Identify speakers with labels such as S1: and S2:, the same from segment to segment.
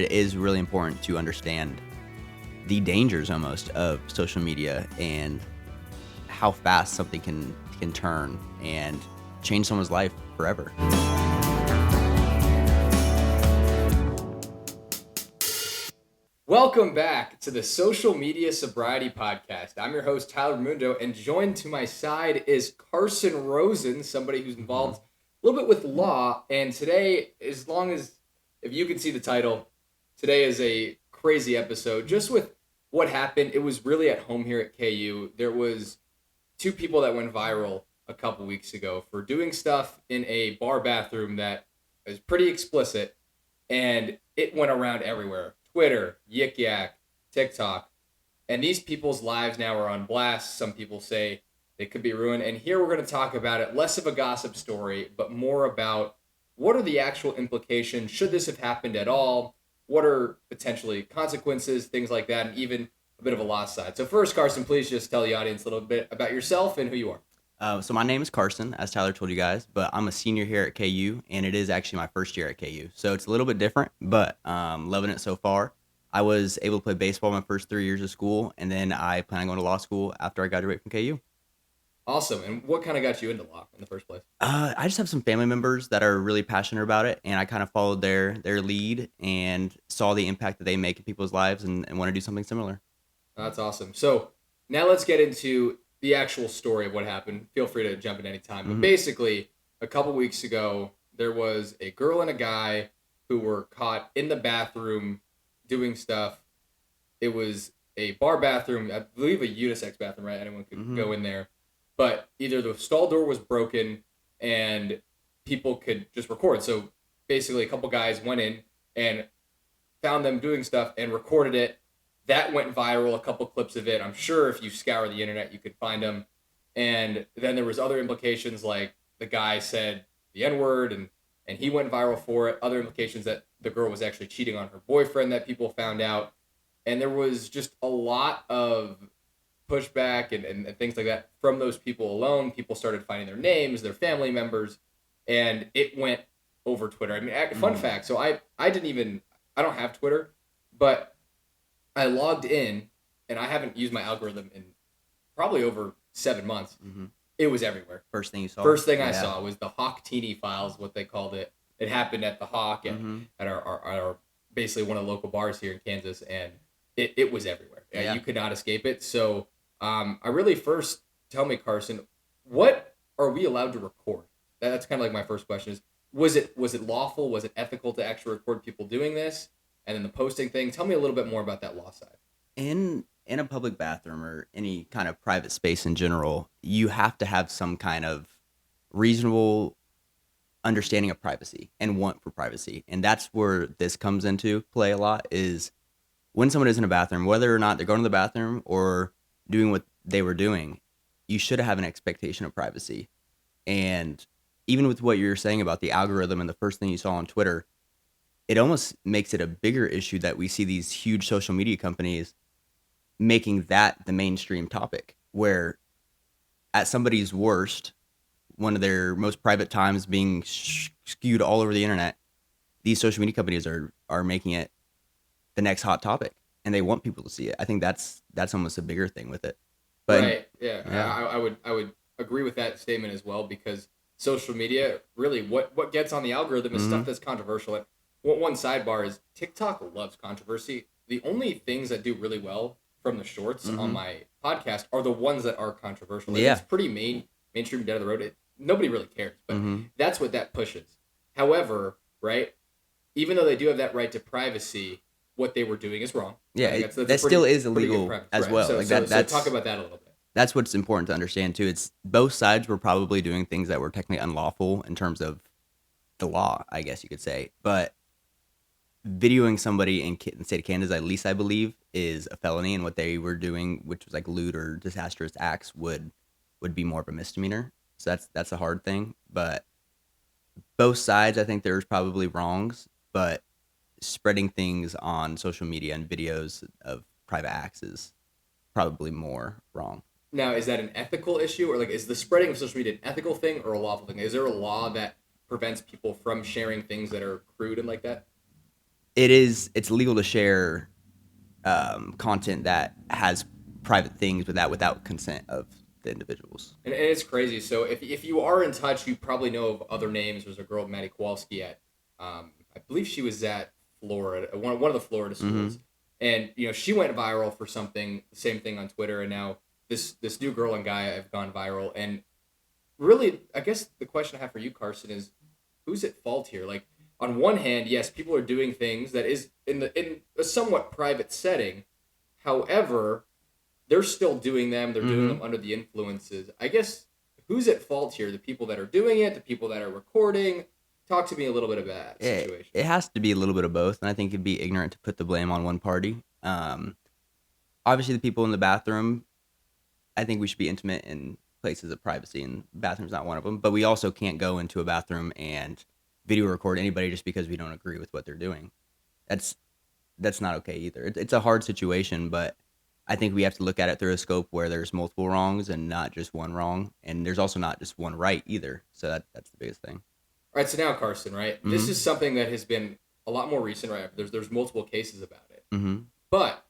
S1: it is really important to understand the dangers almost of social media and how fast something can turn and change someone's life forever.
S2: Welcome back to the Social Media Sobriety Podcast. I'm your host, Tyler Mundo, and joined to my side is Carson Rosen, somebody who's involved a little bit with law. And today, if you can see the title, today is a crazy episode. Just with what happened, it was really at home here at KU. There was two people that went viral a couple weeks ago for doing stuff in a bar bathroom that is pretty explicit, and it went around everywhere. Twitter, Yik Yak, TikTok, and these people's lives now are on blast. Some people say they could be ruined, and here we're going to talk about it, less of a gossip story, but more about what are the actual implications, should this have happened at all, what are potentially consequences, things like that, and even a bit of a lost side. So first, Carson, please just tell the audience a little bit about yourself and who you are.
S1: So my name is Carson, as Tyler told you guys, but I'm a senior here at KU, and it is actually my first year at KU. So it's a little bit different, but loving it so far. I was able to play baseball my first 3 years of school, and then I plan on going to law school after I graduate from KU.
S2: Awesome. And what kind of got you into law in the first place?
S1: I just have some family members that are really passionate about it, and I kind of followed their lead and saw the impact that they make in people's lives and want to do something similar.
S2: That's awesome. So now let's get into the actual story of what happened. Feel free to jump in any time. But basically, a couple weeks ago, there was a girl and a guy who were caught in the bathroom doing stuff. It was a bar bathroom, I believe a unisex bathroom, right? Anyone could go in there. But either the stall door was broken and people could just record. So basically, a couple guys went in and found them doing stuff and recorded it. That went viral, a couple clips of it. I'm sure if you scour the internet, you could find them. And then there was other implications, like the guy said the N-word, and he went viral for it. Other implications that the girl was actually cheating on her boyfriend that people found out. And there was just a lot of pushback and things like that from those people alone. People started finding their names, their family members, and it went over Twitter. I mean, fun fact, so I don't have Twitter, but I logged in, and I haven't used my algorithm in probably over 7 months. It was everywhere.
S1: First thing you saw?
S2: First thing I saw was the Hawktini files, what they called it. It happened at the Hawk and at our basically one of the local bars here in Kansas, and it was everywhere. Yeah. You could not escape it. So I really first, tell me, Carson, what are we allowed to record? That's kind of like my first question is, was it lawful? Was it ethical to actually record people doing this? And then the posting thing. Tell me a little bit more about that law side.
S1: In a public bathroom or any kind of private space in general, you have to have some kind of reasonable understanding of privacy and want for privacy. And that's where this comes into play a lot, is when someone is in a bathroom, whether or not they're going to the bathroom or doing what they were doing, you should have an expectation of privacy. And even with what you're saying about the algorithm and the first thing you saw on Twitter, it almost makes it a bigger issue that we see these huge social media companies making that the mainstream topic, where at somebody's worst, one of their most private times being skewed all over the internet, these social media companies are making it the next hot topic, and they want people to see it. I think that's almost a bigger thing with it. But
S2: right. Yeah. I would agree with that statement as well, because social media, really what gets on the algorithm is stuff that's controversial. And one sidebar is TikTok loves controversy. The only things that do really well from the shorts on my podcast are the ones that are controversial. Like, it's pretty mainstream, down the road. Nobody really cares, but that's what that pushes. However, right, even though they do have that right to privacy, what they were doing is wrong.
S1: Yeah, that still is illegal as well.
S2: So, so talk about that a little bit.
S1: That's what's important to understand too. It's both sides were probably doing things that were technically unlawful in terms of the law, I guess you could say. But videoing somebody in the state of Kansas, at least I believe, is a felony, and what they were doing, which was like lewd or disastrous acts, would be more of a misdemeanor. So that's a hard thing. But both sides, I think there's probably wrongs, but spreading things on social media and videos of private acts is probably more wrong.
S2: Now, is that an ethical issue, or like is the spreading of social media an ethical thing or a lawful thing? Is there a law that prevents people from sharing things that are crude and like that?
S1: it's legal to share content that has private things without consent of the individuals.
S2: And it's crazy. So if you are in touch, you probably know of other names. There's a girl, Maddie Kowalski, at I believe she was at Florida, one of the Florida schools, and she went viral for something. The same thing on Twitter, and now this new girl and guy have gone viral. And really, I guess the question I have for you, Carson, is who's at fault here? Like, on one hand, yes, people are doing things that is in a somewhat private setting. However, they're still doing them. They're doing them under the influences. I guess who's at fault here? The people that are doing it, the people that are recording. Talk to me a little bit about that situation.
S1: It has to be a little bit of both, and I think it'd be ignorant to put the blame on one party. Obviously, the people in the bathroom, I think we should be intimate in places of privacy, and bathroom's not one of them. But we also can't go into a bathroom and video record anybody just because we don't agree with what they're doing. That's not okay either. It's a hard situation, but I think we have to look at it through a scope where there's multiple wrongs and not just one wrong, and there's also not just one right either. So that's the biggest thing.
S2: All right, so now, Carson, right? This is something that has been a lot more recent, right? There's multiple cases about it. But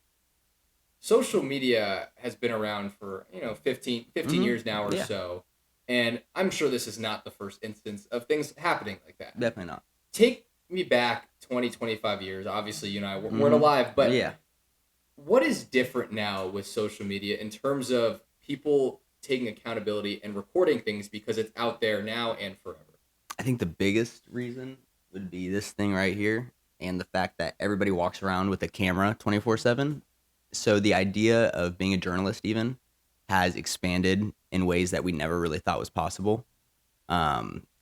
S2: social media has been around for 15 years now or so, and I'm sure this is not the first instance of things happening like that.
S1: Definitely not.
S2: Take me back 25 years. Obviously, you and I weren't alive, but what is different now with social media in terms of people taking accountability and recording things because it's out there now and forever?
S1: I think the biggest reason would be this thing right here, and the fact that everybody walks around with a camera 24/7. So the idea of being a journalist even has expanded in ways that we never really thought was possible.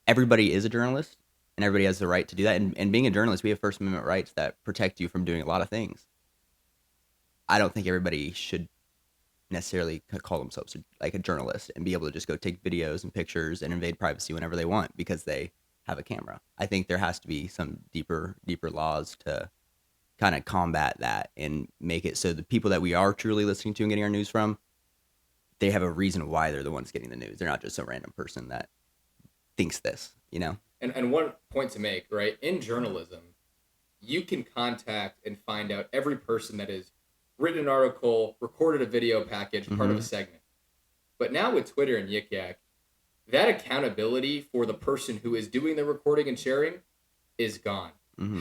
S1: Everybody is a journalist, and everybody has the right to do that. And being a journalist, we have First Amendment rights that protect you from doing a lot of things. I don't think everybody should necessarily call themselves like a journalist and be able to just go take videos and pictures and invade privacy whenever they want because they have a camera. I think there has to be some deeper laws to kind of combat that and make it so the people that we are truly listening to and getting our news from, they have a reason why they're the ones getting the news. They're not just some random person that thinks this,
S2: And one point to make, right? In journalism, you can contact and find out every person that has written an article, recorded a video package, part of a segment. But now with Twitter and Yik Yak, that accountability for the person who is doing the recording and sharing is gone.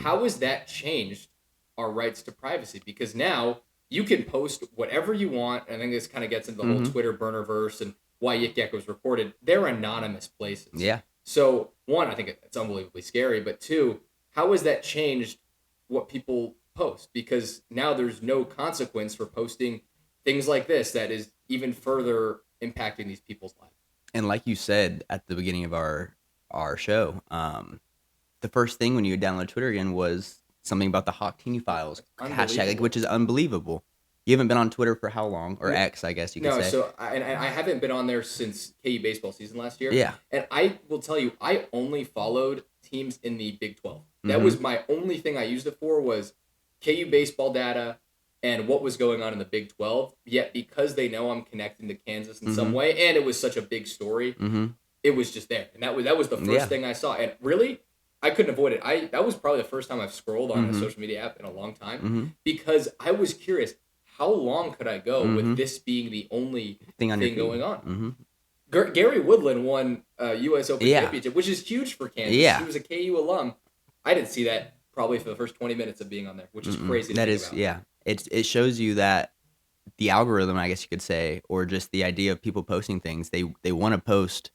S2: How has that changed our rights to privacy? Because now you can post whatever you want. I think this kind of gets into the whole Twitter burnerverse and why Yik Yak was recorded. They're anonymous places.
S1: Yeah.
S2: So, one, I think it's unbelievably scary. But two, how has that changed what people post? Because now there's no consequence for posting things like this that is even further impacting these people's lives.
S1: And like you said at the beginning of our show, the first thing when you download Twitter again was something about the Hawktini files hashtag, which is unbelievable. You haven't been on Twitter for how long? Or X, I guess you could say.
S2: No, so I haven't been on there since KU baseball season last year.
S1: Yeah.
S2: And I will tell you, I only followed teams in the Big 12. That was my only thing I used it for was KU baseball data and what was going on in the Big 12. Yet because they know I'm connecting to Kansas in some way, and it was such a big story, it was just there. And that was the first thing I saw. And really, I couldn't avoid it. That was probably the first time I've scrolled on a social media app in a long time because I was curious, how long could I go with this being the only thing going on? Gary Woodland won a U.S. Open championship, which is huge for Kansas.
S1: Yeah.
S2: He was a KU alum. I didn't see that probably for the first 20 minutes of being on there, which is crazy to think about.
S1: Yeah. It shows you that the algorithm, I guess you could say, or just the idea of people posting things, they want to post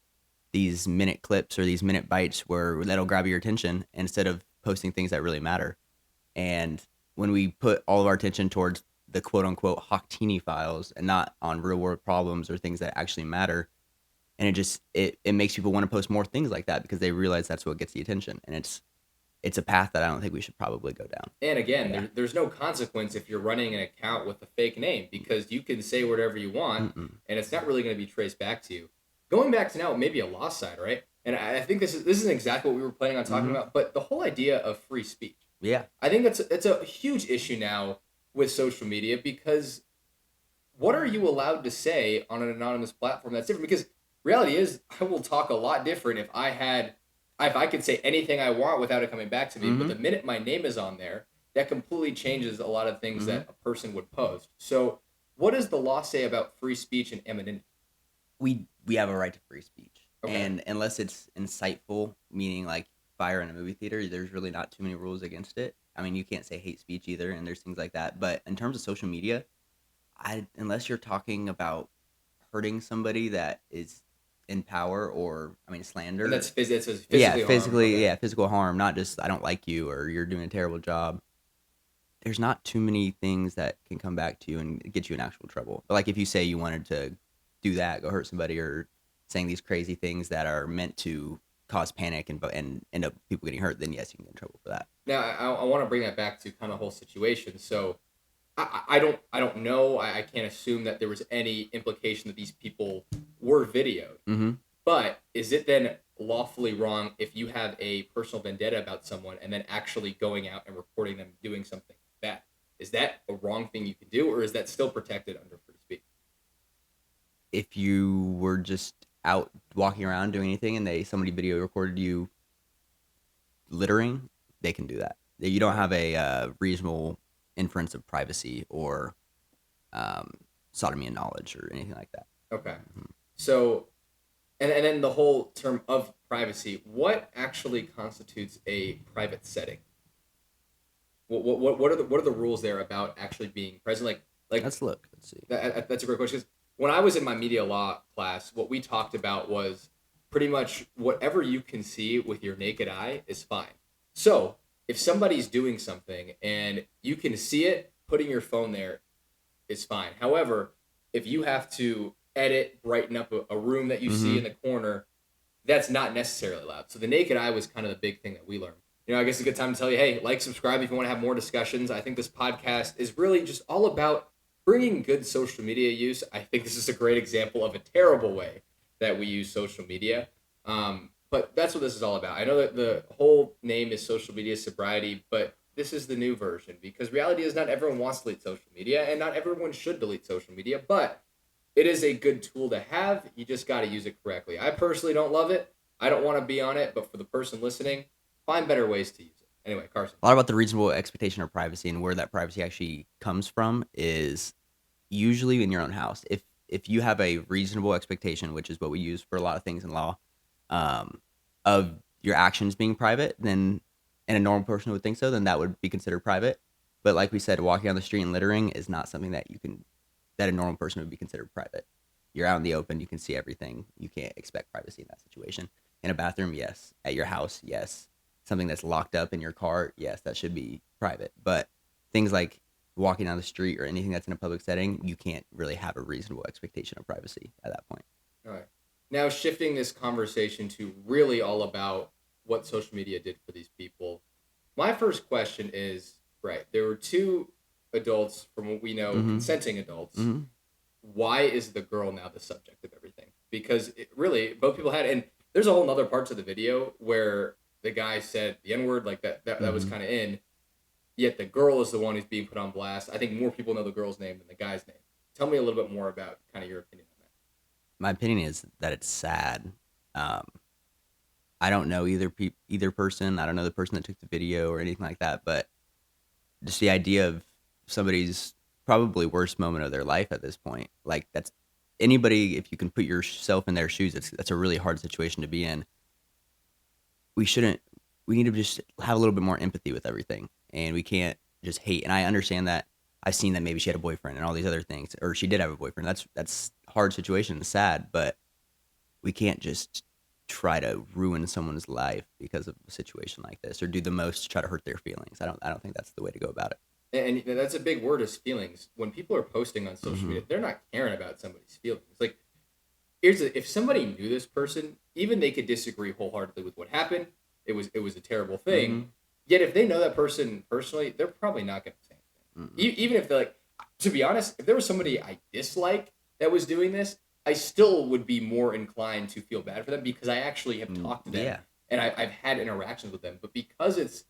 S1: these minute clips or these minute bites where that'll grab your attention instead of posting things that really matter. And when we put all of our attention towards the quote unquote Hawktini files and not on real world problems or things that actually matter, and it makes people want to post more things like that because they realize that's what gets the attention. And it's a path that I don't think we should probably go down.
S2: And again, there's no consequence if you're running an account with a fake name because you can say whatever you want and it's not really going to be traced back to you. Going back to now, maybe a law side, right? And I think this isn't exactly what we were planning on talking about, but the whole idea of free speech.
S1: Yeah.
S2: I think it's a huge issue now with social media because what are you allowed to say on an anonymous platform that's different? Because reality is I will talk a lot different if I could say anything I want without it coming back to me. But the minute my name is on there, that completely changes a lot of things
S1: Hmm.
S2: that a person would post. So, what does the law say about free speech and anonymity?
S1: We have a right to free speech,
S2: Okay.
S1: and unless it's insightful, meaning like fire in a movie theater, there's really not too many rules against it. I mean, you can't say hate speech either, and there's things like that. But in terms of social media, I unless you're talking about hurting somebody that is in power, or I mean
S2: And
S1: slander.
S2: it says
S1: Yeah,
S2: physically harm. Okay.
S1: physical harm, not just I don't like you or you're doing a terrible job. There's not too many things that can come back to you and get you in actual trouble. But like if you say you wanted to do that, go hurt somebody, or saying these crazy things that are meant to cause panic and end up people getting hurt, then yes, you can get in trouble for that.
S2: Now, I want to bring that back to kind of whole situation. So, I don't know. I can't assume that there was any implication that these people were videoed.
S1: Mm-hmm.
S2: But is it then lawfully wrong if you have a personal vendetta about someone and then actually going out and reporting them doing something bad? Is that a wrong thing you can do, or is that still protected under free speech?
S1: If you were just out walking around doing anything and somebody video recorded you littering, they can do that. You don't
S2: Okay.
S1: have a reasonable inference of privacy or um, sodomy and knowledge or anything like that.
S2: Okay.
S1: Mhm.
S2: So, and then the whole term of privacy, what actually constitutes a private setting? What are the rules there about actually being present? Like
S1: Let's look. Let's see.
S2: that's a great question. 'Cause when I was in my media law class, what we talked about was pretty much whatever you can see with your naked eye is fine. So if somebody's doing something and you can see it, putting your phone there is fine. However, if you have to edit, brighten up a room that you see
S1: Mm-hmm.
S2: in the corner, that's not necessarily allowed. So the naked eye was kind of the big thing that we learned. I guess it's a good time to tell you, hey, like, subscribe if you want to have more discussions. I think this podcast is really just all about bringing good social media use. I think this is a great example of a terrible way that we use social media. But that's what this is all about. I know that the whole name is social media sobriety, but this is the new version because reality is not everyone wants to delete social media and not everyone should delete social media, but it is a good tool to have. You just got to use it correctly. I personally don't love it. I don't want to be on it, but for the person listening, find better ways to use it. Anyway, Carson.
S1: A lot about the reasonable expectation of privacy and where that privacy actually comes from is usually in your own house. If you have a reasonable expectation, which is what we use for a lot of things in law, um, of your actions being private, then and a normal person would think so, then that would be considered private. But like we said, walking on the street and littering is not something that a normal person would be considered private. You're out in the open, you can see everything. You can't expect privacy in that situation. In a bathroom, yes. At your house, yes. Something that's locked up in your car, yes, that should be private. But things like walking down the street or anything that's in a public setting, you can't really have a reasonable expectation of privacy at that point.
S2: All right. Now, shifting this conversation to really all about what social media did for these people. My first question is right, there were two adults, from what we know,
S1: Mm-hmm.
S2: consenting adults.
S1: Mm-hmm.
S2: Why is the girl now the subject of everything? Because really, both people had, and there's a whole other parts of the video where the guy said the N word, like that was
S1: Mm-hmm.
S2: kind of in. Yet the girl is the one who's being put on blast. I think more people know the girl's name than the guy's name. Tell me a little bit more about kind of your opinion on that.
S1: My opinion is that it's sad. Um, I don't know either person. I don't know the person that took the video or anything like that. But just the idea of somebody's probably worst moment of their life at this point, like that's anybody. If you can put yourself in their shoes, that's a really hard situation to be in. We shouldn't. We need to just have a little bit more empathy with everything, and we can't just hate. And I understand that. I've seen that maybe she had a boyfriend and all these other things, or she did have a boyfriend. That's hard situation and sad, but we can't just try to ruin someone's life because of a situation like this, or do the most to try to hurt their feelings. I don't think that's the way to go about it.
S2: And that's a big word is feelings. When people are posting on social
S1: Mm-hmm.
S2: media, they're not caring about somebody's feelings. Like, if somebody knew this person, even they could disagree wholeheartedly with what happened. It was a terrible thing.
S1: Mm-hmm.
S2: Yet if they know that person personally, they're probably not going to say
S1: Mm-mm.
S2: anything. Even if they're like, to be honest, if there was somebody I dislike that was doing this, I still would be more inclined to feel bad for them because I actually have talked to them
S1: Yeah.
S2: and I've had interactions with them. But because it's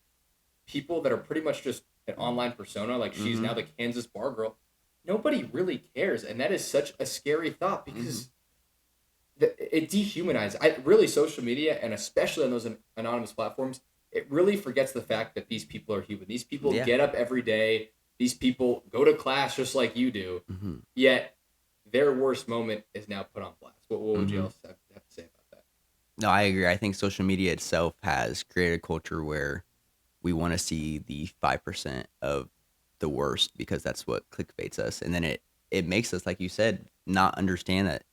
S2: people that are pretty much just an online persona, like she's
S1: Mm-hmm.
S2: now the Kansas bar girl, nobody really cares, and that is such a scary thought
S1: Mm-hmm.
S2: because it dehumanizes. I really social media and especially on those anonymous platforms it really forgets the fact that these people are human. These people
S1: Yeah.
S2: get up every day. These people go to class just like you do.
S1: Hmm.
S2: Yet their worst moment is now put on blast. What would you
S1: Hmm.
S2: else have to say about that?
S1: No, I agree. I think social media itself has created a culture where we want to see the 5% of the worst because that's what clickbaits us. And then it makes us, like you said, not understand that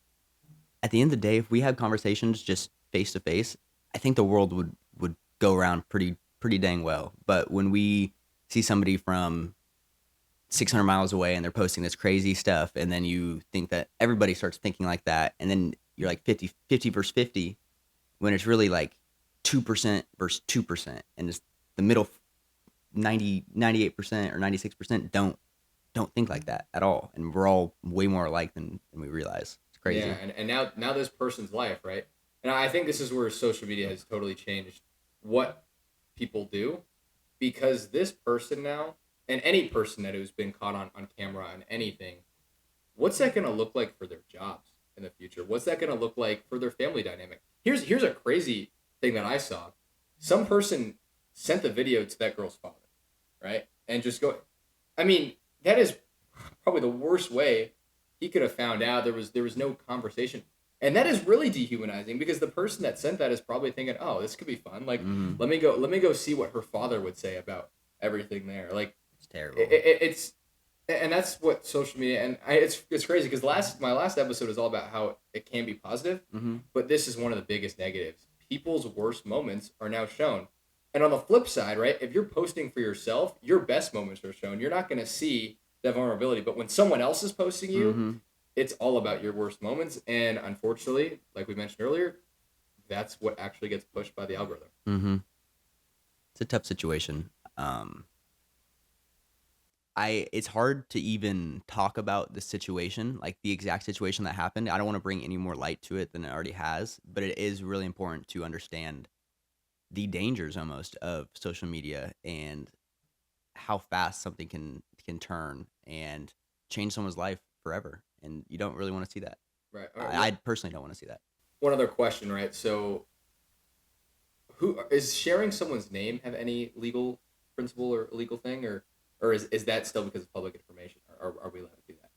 S1: at the end of the day, if we had conversations just face to face, I think the world would go around pretty dang well. But when we see somebody from 600 miles away and they're posting this crazy stuff, and then you think that everybody starts thinking like that, and then you're like 50 versus 50, when it's really like 2% versus 2%, and it's the middle 98% or 96% don't think like that at all, and we're all way more alike than we realize. It's
S2: Yeah,
S1: crazy.
S2: and now this person's life, right? And I think this is where social media has totally changed what people do, because this person now, and any person that who's been caught on camera on anything, what's that going to look like for their jobs in the future? What's that going to look like for their family dynamic? Here's a crazy thing that I saw. Some person sent the video to that girl's father, right? And just go, I mean, that is probably the worst way he could have found out. There was no conversation. And that is really dehumanizing, because the person that sent that is probably thinking, "Oh, this could be fun. Like,
S1: Mm-hmm.
S2: let me go see what her father would say about everything there." Like,
S1: It's terrible.
S2: it's and that's what social media, and it's crazy, because my last episode is all about how it can be positive,
S1: Mm-hmm.
S2: but this is one of the biggest negatives. People's worst moments are now shown. And on the flip side, right, if you're posting for yourself, your best moments are shown. You're not going to see that vulnerability, but when someone else is posting you,
S1: Mm-hmm.
S2: it's all about your worst moments. And unfortunately, like we mentioned earlier, that's what actually gets pushed by the algorithm.
S1: Mm-hmm. It's a tough situation. Um, I it's hard to even talk about the situation, like the exact situation that happened. I don't want to bring any more light to it than it already has, but it is really important to understand the dangers almost of social media and how fast something can turn and change someone's life forever. And you don't really want to see that.
S2: Right. All right.
S1: I personally don't want to see that.
S2: One other question, right? So, who is sharing someone's name have any legal principle or legal thing, or is that still because of public information? Are we allowed to do that?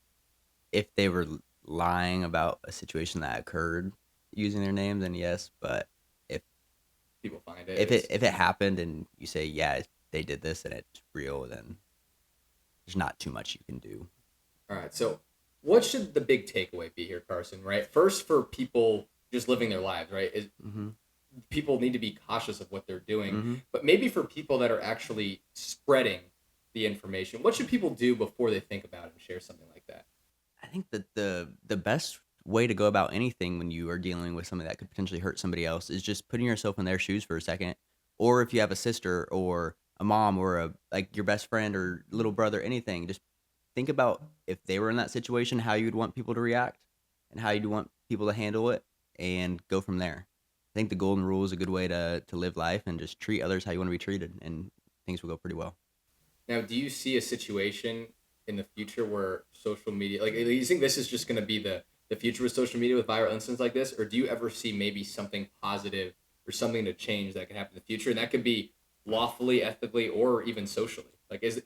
S1: If they were lying about a situation that occurred using their name, then yes. But if
S2: People find it.
S1: if it
S2: It's
S1: if it happened and you say yeah they did this and it's real, then there's not too much you can do.
S2: all right. So, what should the big takeaway be here, Carson? Right. First, for people just living their lives, right, is
S1: Mm-hmm.
S2: people need to be cautious of what they're doing.
S1: Mm-hmm.
S2: But maybe for people that are actually spreading the information, what should people do before they think about it and share something like that?
S1: I think that the best way to go about anything when you are dealing with something that could potentially hurt somebody else is just putting yourself in their shoes for a second. Or if you have a sister or a mom or a like your best friend or little brother, anything, just think about if they were in that situation, how you'd want people to react and how you'd want people to handle it and go from there. I think the golden rule is a good way to live life and just treat others how you want to be treated and things will go pretty well.
S2: Now, do you see a situation in the future where social media, like, do you think this is just going to be the future with social media with viral incidents like this, or do you ever see maybe something positive or something to change that can happen in the future, and that could be lawfully, ethically, or even socially? Like, is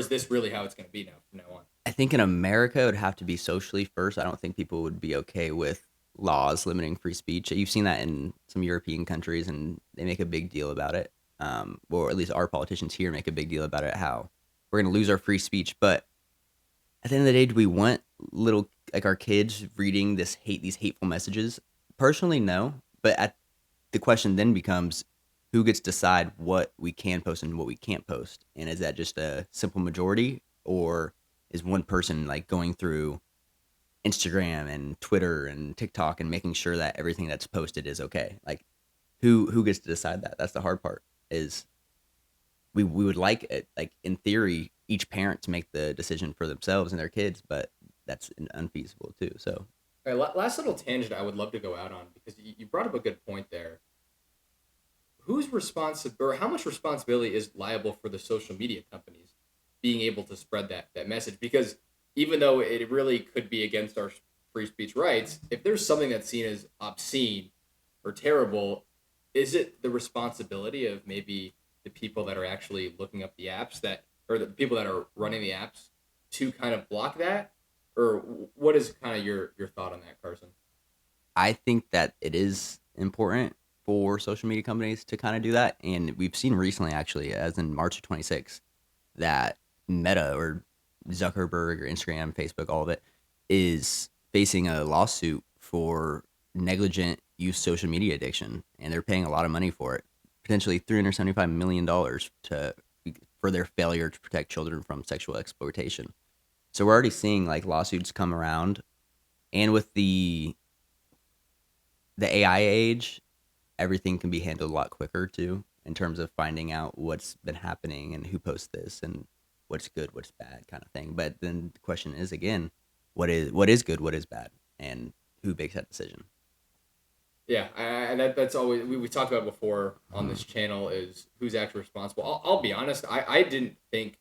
S2: this really how it's going to be now from now on?
S1: I think in America it would have to be socially first. I don't think people would be okay with laws limiting free speech. You've seen that in some European countries, and they make a big deal about it. Or at least our politicians here make a big deal about it. How we're going to lose our free speech, but at the end of the day, do we want little like our kids reading these hateful messages? Personally, no. But the question then becomes, who gets to decide what we can post and what we can't post, and is that just a simple majority, or is one person like going through Instagram and Twitter and TikTok and making sure that everything that's posted is okay? Like, who gets to decide that? That's the hard part. Is we would like it, like in theory, each parent to make the decision for themselves and their kids, but that's unfeasible too. So
S2: All right, last little tangent I would love to go out on, because you brought up a good point there. Who's responsible, or how much responsibility is liable for the social media companies being able to spread that message? Because even though it really could be against our free speech rights, if there's something that's seen as obscene or terrible, is it the responsibility of maybe the people that are actually looking up the apps that, or the people that are running the apps to kind of block that? Or what is kind of your thought on that, Carson?
S1: I think that it is important for social media companies to kind of do that. And we've seen recently, actually, as in March of 26, that Meta or Zuckerberg or Instagram, Facebook, all of it is facing a lawsuit for negligent use social media addiction. And they're paying a lot of money for it, potentially $375 million to for their failure to protect children from sexual exploitation. So we're already seeing like lawsuits come around. And with the AI age, everything can be handled a lot quicker too, in terms of finding out what's been happening and who posts this and what's good, what's bad, kind of thing. But then the question is again, what is good, what is bad, and who makes that decision?
S2: Yeah, and that's always we talked about before on
S1: Mm-hmm.
S2: this channel is who's actually responsible. I'll be honest, I didn't think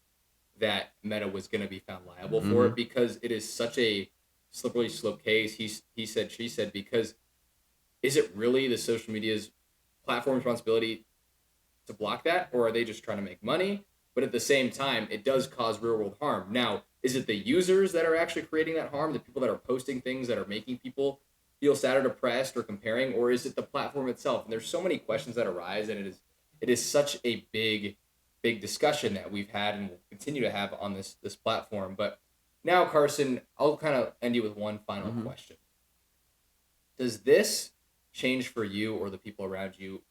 S2: that Meta was going to be found liable for
S1: Mm-hmm.
S2: it because it is such a slippery slope case. He said, she said, because is it really the social media's platform responsibility to block that, or are they just trying to make money? But at the same time, it does cause real world harm. Now, is it the users that are actually creating that harm, the people that are posting things that are making people feel sad or depressed or comparing, or is it the platform itself? And there's so many questions that arise, and it is such a big discussion that we've had and will continue to have on this platform. But now, Carson, I'll kind of end you with one final
S1: Mm-hmm.
S2: question. Does this change for you or the people around you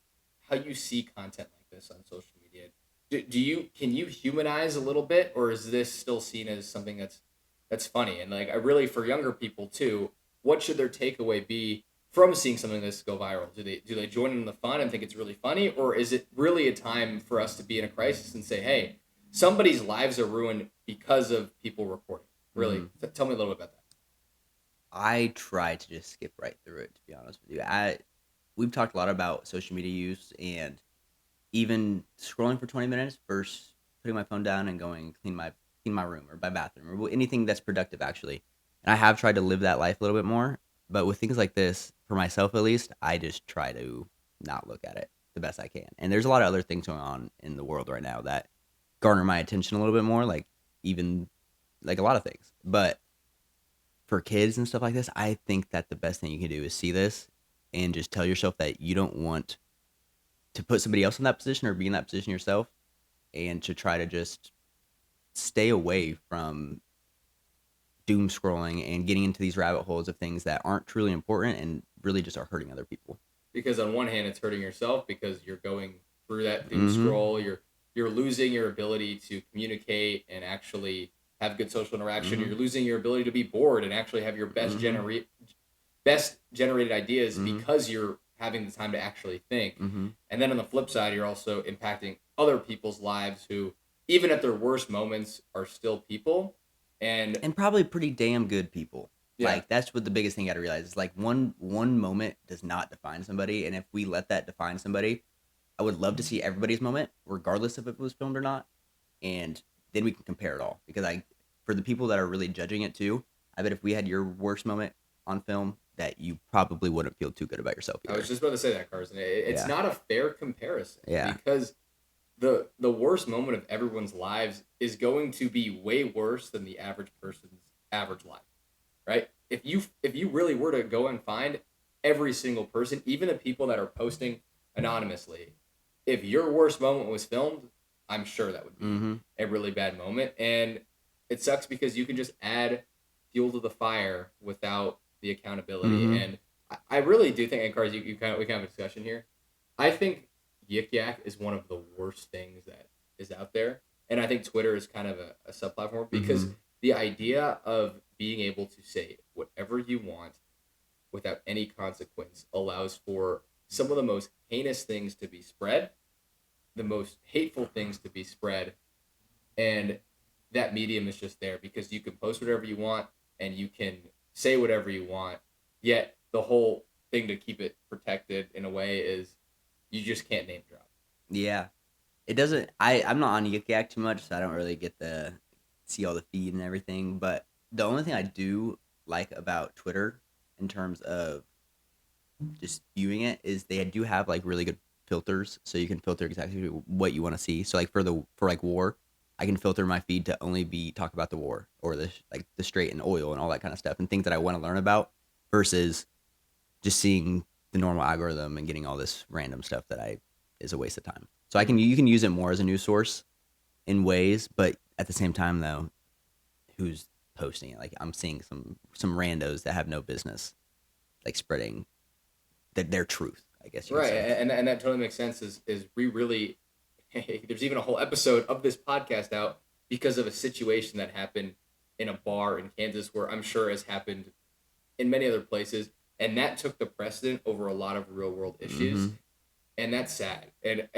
S2: how you see content like this on social media? Do you can you humanize a little bit, or is this still seen as something that's funny? And like, I really, for younger people too, what should their takeaway be from seeing something like this go viral? Do they join in the fun and think it's really funny, or is it really a time for us to be in a crisis and say, hey, somebody's lives are ruined because of people recording? Really,
S1: Mm-hmm.
S2: tell me a little bit about that.
S1: I try to just skip right through it. To be honest with you, we've talked a lot about social media use and even scrolling for 20 minutes versus putting my phone down and going clean my room or my bathroom or anything that's productive actually. And I have tried to live that life a little bit more, but with things like this, for myself at least, I just try to not look at it the best I can. And there's a lot of other things going on in the world right now that garner my attention a little bit more, like even like a lot of things. But for kids and stuff like this, I think that the best thing you can do is see this and just tell yourself that you don't want to put somebody else in that position or be in that position yourself, and to try to just stay away from doom scrolling and getting into these rabbit holes of things that aren't truly important and really just are hurting other people.
S2: Because on one hand it's hurting yourself because you're going through that doom
S1: Mm-hmm.
S2: scroll, you're losing your ability to communicate and actually have good social interaction,
S1: Mm-hmm.
S2: you're losing your ability to be bored and actually have your
S1: Mm-hmm.
S2: best generated ideas
S1: Mm-hmm.
S2: because you're having the time to actually think.
S1: Mm-hmm.
S2: And then on the flip side, you're also impacting other people's lives who, even at their worst moments, are still people. And
S1: And probably pretty damn good people.
S2: yeah,
S1: Like that's what the biggest thing you got to realize is like one moment does not define somebody, and if we let that define somebody, I would love to see everybody's moment, regardless if it was filmed or not, and then we can compare it all. Because I, for the people that are really judging it too, I bet if we had your worst moment on film, that you probably wouldn't feel too good about yourself
S2: I was
S1: either.
S2: just about to say that, Carson. It's
S1: Yeah,
S2: not a fair comparison
S1: yeah.
S2: because the worst moment of everyone's lives is going to be way worse than the average person's average life, right? If you really were to go and find every single person, even the people that are posting anonymously, if your worst moment was filmed, I'm sure that would be
S1: Mm-hmm.
S2: a really bad moment. And it sucks because you can just add fuel to the fire without the accountability.
S1: Mm-hmm.
S2: And I really do think, and Cars, you kind of we can have a discussion here. I think Yik Yak is one of the worst things that is out there. And I think Twitter is kind of a sub platform because
S1: Mm-hmm.
S2: the idea of being able to say whatever you want without any consequence allows for some of the most heinous things to be spread, the most hateful things to be spread, and that medium is just there because you can post whatever you want and you can say whatever you want. Yet the whole thing to keep it protected in a way is you just can't name drop.
S1: Yeah. It doesn't. I'm not on Yik Yak too much, so I don't really get the see all the feed and everything. But the only thing I do like about Twitter in terms of just viewing it is they do have like really good filters, so you can filter exactly what you want to see. So like for like war, I can filter my feed to only be talk about the war or the Strait and oil and all that kind of stuff and things that I want to learn about versus just seeing the normal algorithm and getting all this random stuff that I is a waste of time. So you can use it more as a news source in ways, but at the same time though, who's posting it? Like I'm seeing some randos that have no business like spreading their truth, I guess you could
S2: Right,
S1: say.
S2: and that totally makes sense. Is we really there's even a whole episode of this podcast out because of a situation that happened in a bar in Kansas, where I'm sure has happened in many other places, and that took the precedent over a lot of real world issues, and that's sad. And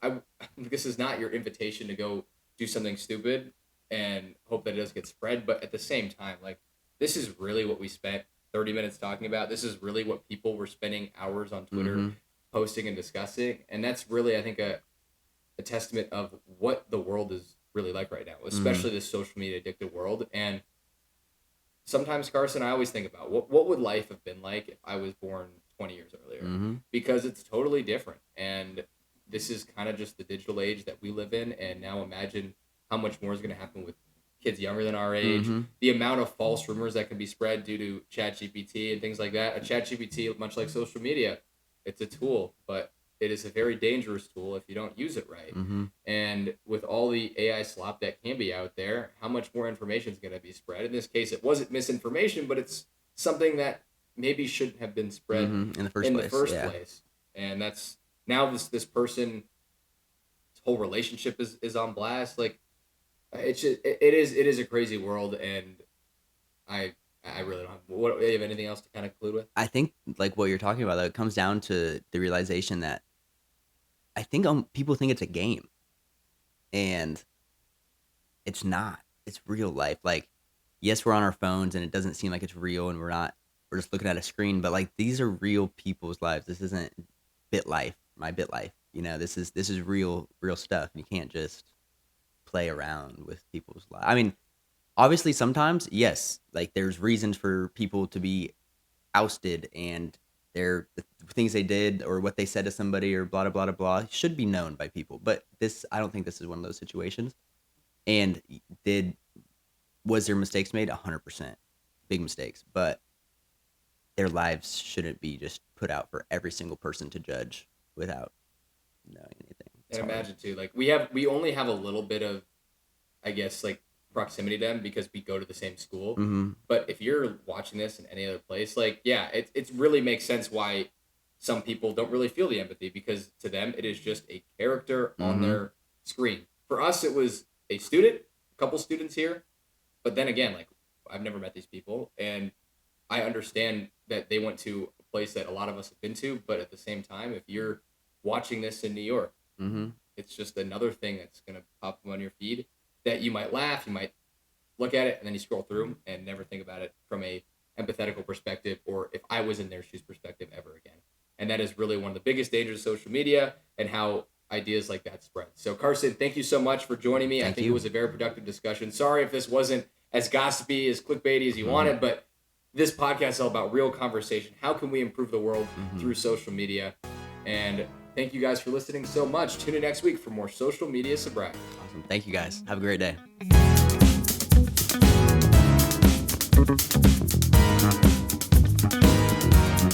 S2: I this is not your invitation to go do something stupid and hope that it does get spread, but at the same time, like this is really what we spent 30 minutes talking about. This is really what people were spending hours on Twitter posting and discussing, and that's really, I think, a testament of what the world is really like right now, especially this social media addicted world. And sometimes, Carson, I always think about what would life have been like if I was born 20 years earlier, because it's totally different. And this is kind of just the digital age that we live in. And now imagine how much more is going to happen with kids younger than our age, the amount of false rumors that can be spread due to ChatGPT and things like that. A ChatGPT, much like social media, it's a tool, but it is a very dangerous tool if you don't use it right. And with all the AI slop that can be out there, how much more information is going to be spread? In this case, it wasn't misinformation, but it's something that maybe shouldn't have been spread
S1: in the first
S2: place. And that's now this person's whole relationship is on blast. Like it's just, it is a crazy world, and I really don't have. What, do you have anything else to kind of conclude with?
S1: I think like what you're talking about, though, it comes down to the realization that I think people think it's a game, and it's not. It's real life. Like, yes, we're on our phones, and it doesn't seem like it's real, and we're just looking at a screen. But like, these are real people's lives. This isn't bit life, my bit life. You know, this is real stuff. You can't just play around with people's lives. I mean, obviously, sometimes, yes, like there's reasons for people to be ousted, and the things they did or what they said to somebody or blah, blah, blah, blah should be known by people. But I don't think this is one of those situations. And was there mistakes made? 100%. Big mistakes. But their lives shouldn't be just put out for every single person to judge without knowing anything.
S2: And imagine too, like we only have a little bit of, I guess, like proximity to them because we go to the same school. But if you're watching this in any other place, like, yeah, it really makes sense why some people don't really feel the empathy, because to them it is just a character on their screen. For us, it was a student, a couple students here, but then again, like, I've never met these people, and I understand that they went to a place that a lot of us have been to, but at the same time, if you're watching this in New York, it's just another thing that's going to pop up on your feed that you might laugh, you might look at it, and then you scroll through and never think about it from a empathetical perspective, or if I was in their shoes perspective ever again. And that is really one of the biggest dangers of social media and how ideas like that spread. So Carson, thank you so much for joining me. I think it was a very productive discussion. Sorry if this wasn't as gossipy, as clickbaity as you wanted, but this podcast is all about real conversation. How can we improve the world through social media? And thank you guys for listening so much. Tune in next week for more social media sobriety.
S1: Awesome. Thank you guys. Have a great day.